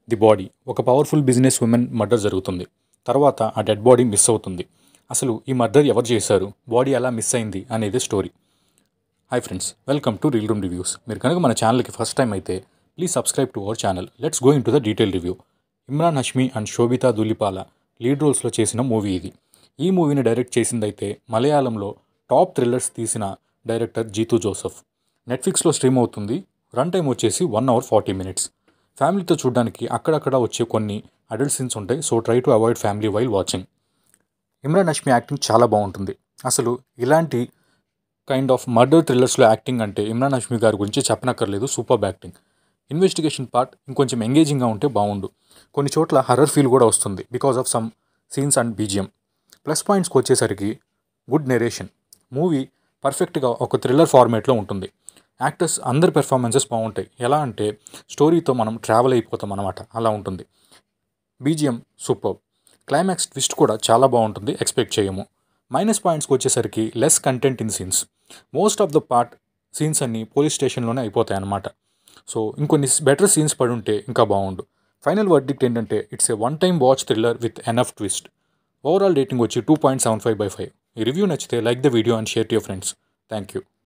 The body. ఒక powerful business women murder జరుగుతుంది. తర్వాత ఆ డెడ్ బాడీ మిస్ అవుతుంది. అసలు ఈ మర్డర్ ఎవరు చేశారు, బాడీ ఎలా మిస్ అయింది అనేది story. Hi friends, welcome to reel room reviews. మీరు కనుక మన ఛానల్కి ఫస్ట్ టైం అయితే please subscribe to our channel. Let's go into the detail review. Emraan Hashmi and Sobhita Dhulipala lead రోల్స్లో చేసిన మూవీ ఇది. ఈ మూవీని డైరెక్ట్ చేసిందైతే మలయాళంలో టాప్ థ్రిల్లర్స్ తీసిన డైరెక్టర్ జీతూ జోసెఫ్. నెట్ఫ్లిక్స్లో స్ట్రీమ్ అవుతుంది. రన్ టైం వచ్చేసి 1 hour 40 minutes. ఫ్యామిలీతో చూడడానికి అక్కడక్కడ వచ్చే కొన్ని అడల్ట్ సీన్స్ ఉంటాయి, so try to avoid family while watching. Imran Hashmi acting చాలా బాగుంటుంది. అసలు ఇలాంటి కైండ్ ఆఫ్ మర్డర్ థ్రిల్లర్స్లో యాక్టింగ్ అంటే ఇమ్రాన్ హష్మీ గారి గురించి చెప్పనక్కర్లేదు. Super acting. ఇన్వెస్టిగేషన్ పార్ట్ ఇంకొంచెం ఎంగేజింగ్గా ఉంటే బాగుండు. కొన్ని చోట్ల హర్రర్ ఫీల్ కూడా వస్తుంది because of some scenes and BGM. Plus పాయింట్స్కి వచ్చేసరికి గుడ్ నెరేషన్. మూవీ పర్ఫెక్ట్గా ఒక థ్రిల్లర్ ఫార్మేట్లో ఉంటుంది. యాక్టర్స్ అందరి పెర్ఫార్మెన్సెస్ బాగుంటాయి. ఎలా అంటే స్టోరీతో మనం ట్రావెల్ అయిపోతాం అన్నమాట, అలా ఉంటుంది. BGM super. క్లైమాక్స్ ట్విస్ట్ కూడా చాలా బాగుంటుంది, ఎక్స్పెక్ట్ చేయము. మైనస్ పాయింట్స్కి వచ్చేసరికి less content in scenes. Most of the part scenes అన్నీ పోలీస్ స్టేషన్లోనే అయిపోతాయి అన్నమాట. సో ఇంకొన్ని బెటర్ సీన్స్ పడి ఉంటే ఇంకా బాగుండు. ఫైనల్ వర్డిక్ట్ ఏంటంటే it's a one time watch thriller with enough twist. Overall rating వచ్చి 2.75/5. ఈ రివ్యూ నచ్చితే like the video and share to your friends. Thank you.